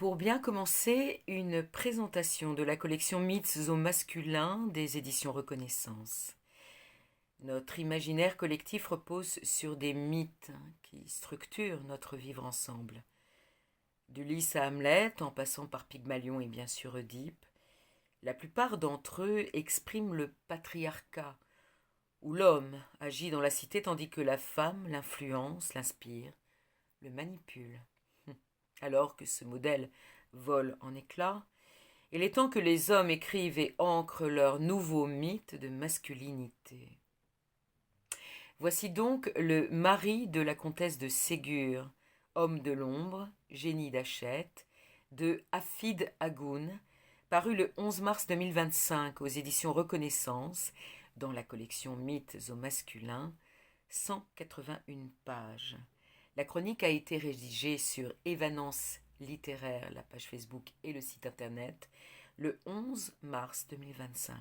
Pour bien commencer, une présentation de la collection Mythes au masculin des éditions Reconnaissance. Notre imaginaire collectif repose sur des mythes qui structurent notre vivre ensemble. D'Ulysse à Hamlet, en passant par Pygmalion et bien sûr Oedipe, la plupart d'entre eux expriment le patriarcat, où l'homme agit dans la cité tandis que la femme l'influence, l'inspire, le manipule. Alors que ce modèle vole en éclats, il est temps que les hommes écrivent et ancrent leur nouveau mythe de masculinité. Voici donc le mari de la comtesse de Ségur, homme de l'ombre, génie d'Hachette, de Hafid Agoun, paru le 11 mars 2025 aux éditions Reconnaissance, dans la collection Mythes au masculin, 181 pages. La chronique a été rédigée sur Évanance littéraire, la page Facebook et le site internet, le 11 mars 2025.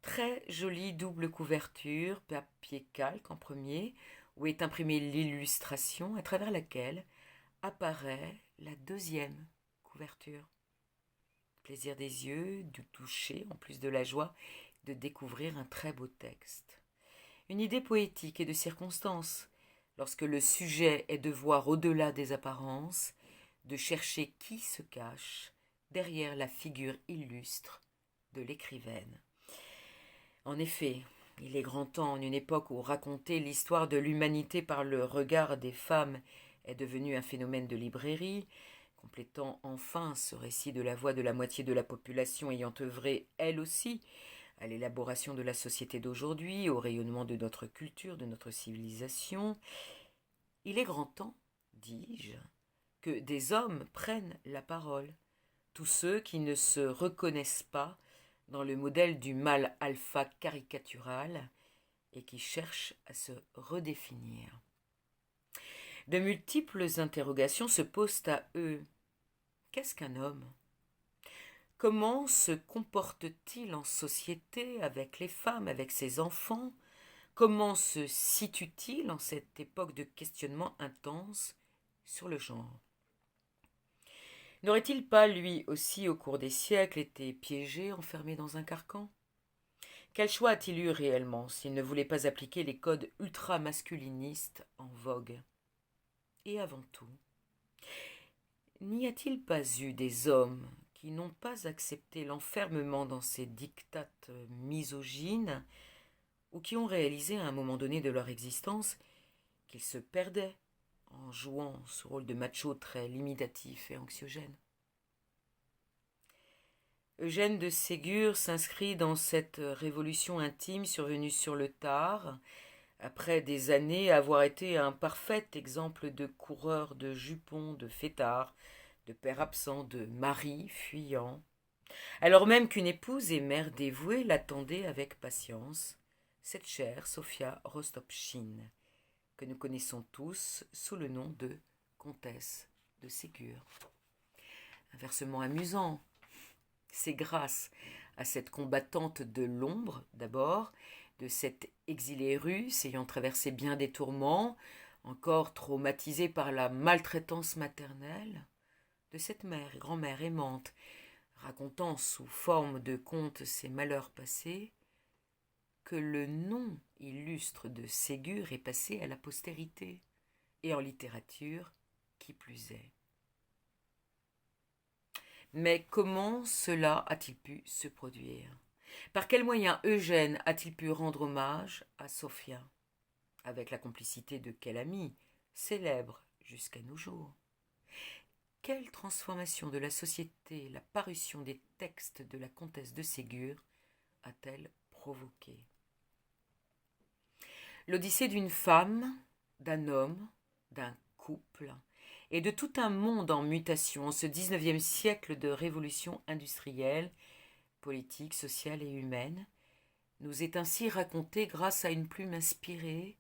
Très jolie double couverture, papier calque en premier, où est imprimée l'illustration à travers laquelle apparaît la deuxième couverture. Plaisir des yeux, du toucher, en plus de la joie de découvrir un très beau texte. Une idée poétique et de circonstance, lorsque le sujet est de voir au-delà des apparences, de chercher qui se cache derrière la figure illustre de l'écrivaine. En effet, il est grand temps, en une époque où raconter l'histoire de l'humanité par le regard des femmes est devenu un phénomène de librairie, complétant enfin ce récit de la voix de la moitié de la population ayant œuvré, elle aussi, à l'élaboration de la société d'aujourd'hui, au rayonnement de notre culture, de notre civilisation. Il est grand temps, dis-je, que des hommes prennent la parole, tous ceux qui ne se reconnaissent pas dans le modèle du mâle alpha caricatural et qui cherchent à se redéfinir. De multiples interrogations se posent à eux. Qu'est-ce qu'un homme ? Comment se comporte-t-il en société avec les femmes, avec ses enfants ? Comment se situe-t-il en cette époque de questionnement intense sur le genre ? N'aurait-il pas, lui aussi, au cours des siècles, été piégé, enfermé dans un carcan ? Quel choix a-t-il eu réellement s'il ne voulait pas appliquer les codes ultra-masculinistes en vogue ? Et avant tout, n'y a-t-il pas eu des hommes qui n'ont pas accepté l'enfermement dans ces dictates misogynes ou qui ont réalisé à un moment donné de leur existence qu'ils se perdaient en jouant ce rôle de macho très limitatif et anxiogène. Eugène de Ségur s'inscrit dans cette révolution intime survenue sur le tard, après des années avoir été un parfait exemple de coureur de jupons, de fêtard, de père absent, de mari fuyant, alors même qu'une épouse et mère dévouée l'attendait avec patience, cette chère Sophia Rostopchine, que nous connaissons tous sous le nom de comtesse de Ségur. Un versement amusant, c'est grâce à cette combattante de l'ombre, d'abord, de cette exilée russe ayant traversé bien des tourments, encore traumatisée par la maltraitance maternelle, de cette mère et grand-mère aimante, racontant sous forme de conte ses malheurs passés, que le nom illustre de Ségur est passé à la postérité, et en littérature, qui plus est. Mais comment cela a-t-il pu se produire ? Par quels moyens Eugène a-t-il pu rendre hommage à Sophia ? Avec la complicité de quel ami, célèbre jusqu'à nos jours ? Quelle transformation de la société la parution des textes de la comtesse de Ségur a-t-elle provoqué ? L'odyssée d'une femme, d'un homme, d'un couple et de tout un monde en mutation en ce 19e siècle de révolution industrielle, politique, sociale et humaine, nous est ainsi racontée grâce à une plume inspirée,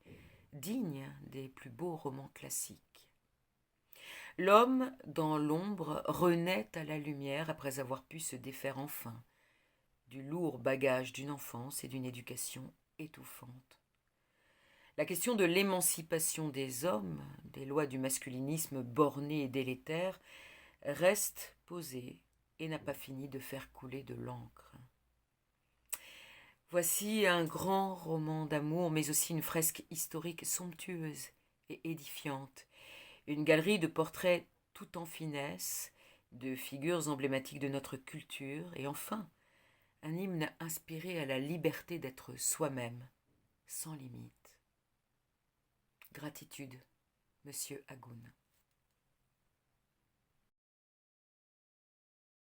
digne des plus beaux romans classiques. L'homme, dans l'ombre, renaît à la lumière après avoir pu se défaire enfin du lourd bagage d'une enfance et d'une éducation étouffante. La question de l'émancipation des hommes, des lois du masculinisme borné et délétère, reste posée et n'a pas fini de faire couler de l'encre. Voici un grand roman d'amour, mais aussi une fresque historique somptueuse et édifiante, une galerie de portraits tout en finesse, de figures emblématiques de notre culture, et enfin, un hymne inspiré à la liberté d'être soi-même, sans limite. Gratitude, Monsieur Hagoun.